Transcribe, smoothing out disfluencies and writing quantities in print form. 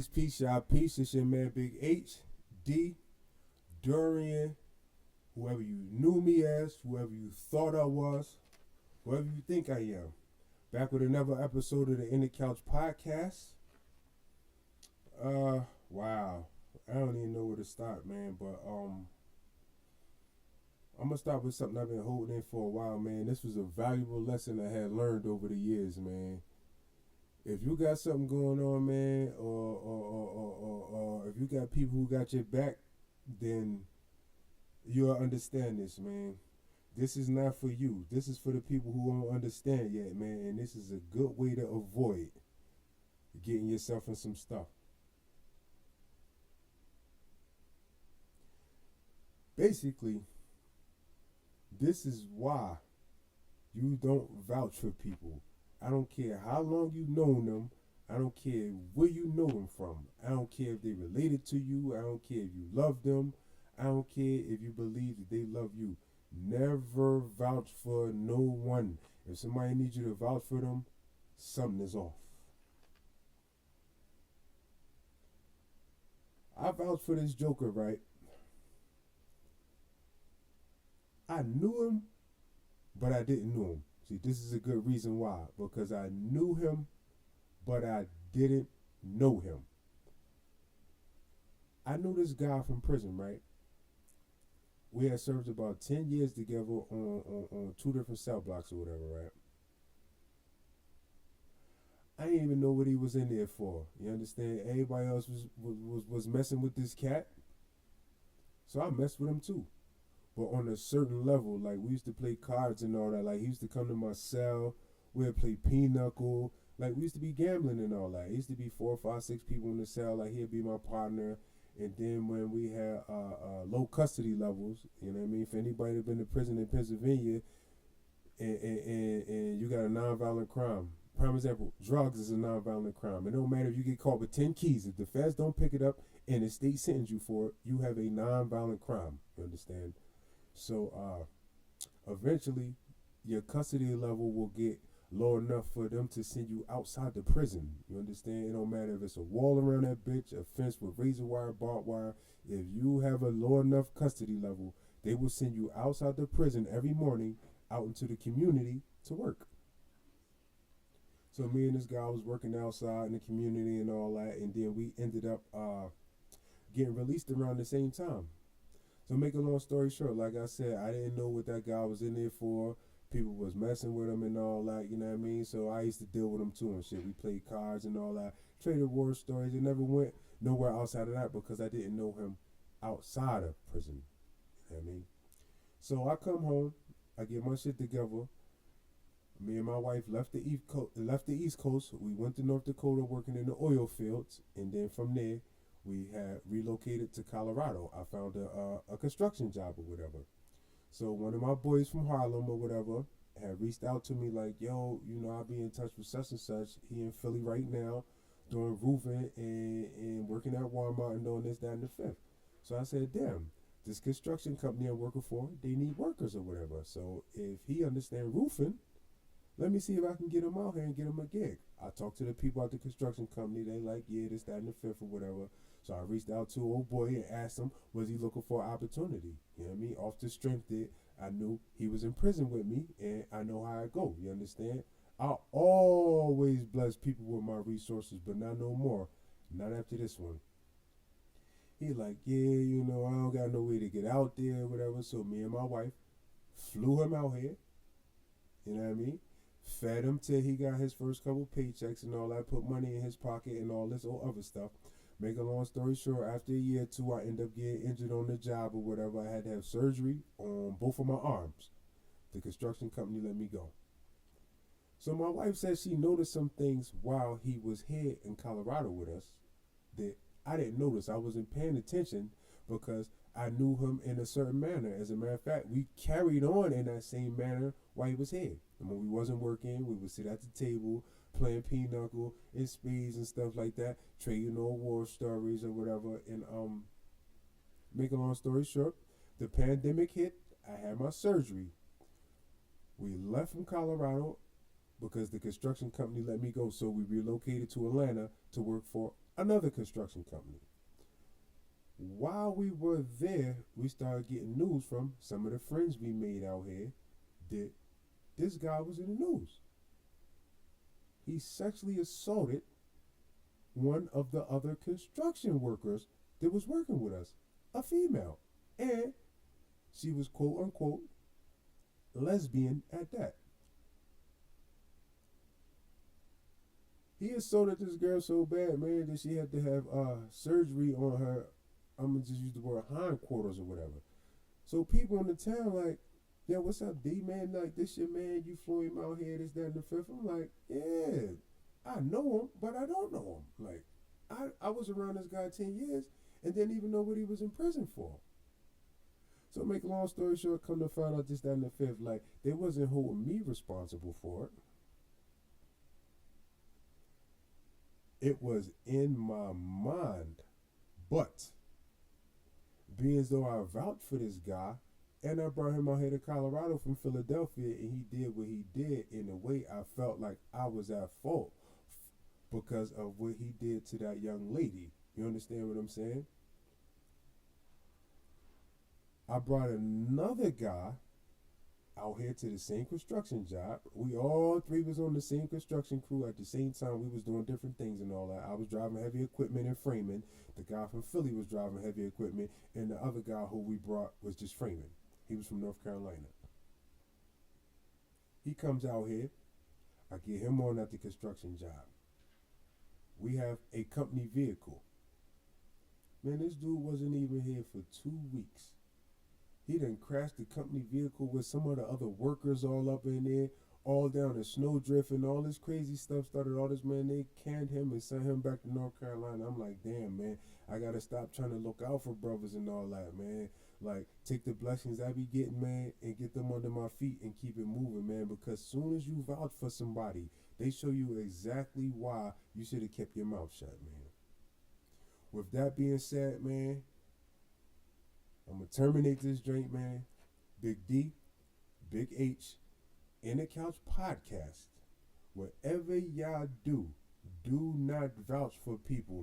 Peace, y'all. Peace. It's your man, Big H, D, Durian, whoever you knew me as, whoever you thought I was, whoever you think I am. Back with another episode of the In the Couch podcast. Wow. I don't even know where to start, man, but I'm gonna start with something I've been holding in for a while, man. This was a valuable lesson I had learned over the years, man. If you got something going on, man, or if you got people who got your back, then you'll understand this, man. This is not for you. This is for the people who don't understand yet, man. And this is a good way to avoid getting yourself in some stuff. Basically, this is why you don't vouch for people. I don't care how long you've known them. I don't care where you know them from. I don't care if they related to you. I don't care if you love them. I don't care if you believe that they love you. Never vouch for no one. If somebody needs you to vouch for them, something is off. I vouch for this Joker, right? I knew him, but I didn't know him. See, this is a good reason why. Because I knew him, but I didn't know him. I knew this guy from prison, right? We had served about 10 years together on two different cell blocks or whatever, right? I didn't even know what he was in there for. You understand? Everybody else was messing with this cat. So I messed with him too. But on a certain level, like we used to play cards and all that. Like he used to come to my cell. We'd play pinochle. Like we used to be gambling and all that. It used to be 4, 5, 6 people in the cell. Like he'd be my partner. And then when we had low custody levels, you know what I mean? For anybody that been to prison in Pennsylvania, and you got a nonviolent crime. Prime example, drugs is a nonviolent crime. It don't matter if you get caught with 10 keys. If the feds don't pick it up and the state sentence you for it, you have a nonviolent crime. You understand? So eventually, your custody level will get low enough for them to send you outside the prison. You understand? It don't matter if it's a wall around that bitch, a fence with razor wire, barbed wire. If you have a low enough custody level, they will send you outside the prison every morning out into the community to work. So me and this guy was working outside in the community and all that, and then we ended up getting released around the same time. So make a long story short, like I said, I didn't know what that guy was in there for. People was messing with him and all that, you know what I mean? So I used to deal with him too and shit. We played cards and all that, traded war stories. It never went nowhere outside of that because I didn't know him outside of prison. You know what I mean? So I come home, I get my shit together. Me and my wife left the East Coast. We went to North Dakota working in the oil fields, and then from there, we had relocated to Colorado. I found a construction job or whatever. So one of my boys from Harlem or whatever had reached out to me like, yo, you know, I'll be in touch with such and such. He in Philly right now doing roofing and working at Walmart and doing this, that, and the fifth. So I said, damn, this construction company I'm working for, they need workers or whatever. So if he understands roofing, let me see if I can get him out here and get him a gig. I talked to the people at the construction company. They like, yeah, this, that, and the fifth or whatever. So I reached out to old boy and asked him, was he looking for an opportunity? You know what I mean? Off the strength that I knew he was in prison with me, and I know how I go. You understand? I always bless people with my resources, but not no more. Not after this one. He like, yeah, you know, I don't got no way to get out there or whatever. So me and my wife flew him out here. You know what I mean? Fed him till he got his first couple paychecks and all that, put money in his pocket and all this old other stuff. Make a long story short, after a year or two, I ended up getting injured on the job or whatever. I had to have surgery on both of my arms. The construction company let me go. So my wife said she noticed some things while he was here in Colorado with us that I didn't notice. I wasn't paying attention because I knew him in a certain manner. As a matter of fact, we carried on in that same manner while he was here. And when we wasn't working, we would sit at the table, playing pinochle and spades and stuff like that, trading old war stories or whatever. And make a long story short, the pandemic hit. I had my surgery. We left from Colorado. because the construction company let me go. So we relocated to Atlanta to work for another construction company. While we were there, we started getting news from some of the friends we made out here that this guy was in the news. He sexually assaulted one of the other construction workers that was working with us, a female. And she was quote unquote lesbian at that. He assaulted this girl so bad, man, that she had to have surgery on her. I'm gonna just use the word hindquarters or whatever. So people in the town like, yeah, what's up, D man? Like this your man? You flew him out here, this, that, and the fifth. I'm like, yeah, I know him, but I don't know him. Like, I was around this guy 10 years and didn't even know what he was in prison for. So make a long story short, come to find out this, that, and the fifth, like they wasn't holding me responsible for it. It was in my mind. But being as though I vouched for this guy and I brought him out here to Colorado from Philadelphia and he did what he did, in a way I felt like I was at fault because of what he did to that young lady. You understand what I'm saying? I brought another guy out here to the same construction job. We all three was on the same construction crew at the same time. We was doing different things and all that. I was driving heavy equipment and framing. The guy from Philly was driving heavy equipment, and the other guy who we brought was just framing. He was from North Carolina. He comes out here. I get him on at the construction job. We have a company vehicle. Man, this dude wasn't even here for 2 weeks. He done crashed the company vehicle with some of the other workers all up in there, all down the snowdrift and all this crazy stuff started. All this, man, they canned him and sent him back to North Carolina. I'm like, damn, man, I gotta stop trying to look out for brothers and all that, man. Like, take the blessings I be getting, man, and get them under my feet and keep it moving, man. Because soon as you vouch for somebody, they show you exactly why you should have kept your mouth shut, man. With that being said, man, I'm going to terminate this drink, man. Big D, Big H, In the Couch Podcast. Whatever y'all do, do not vouch for people, man.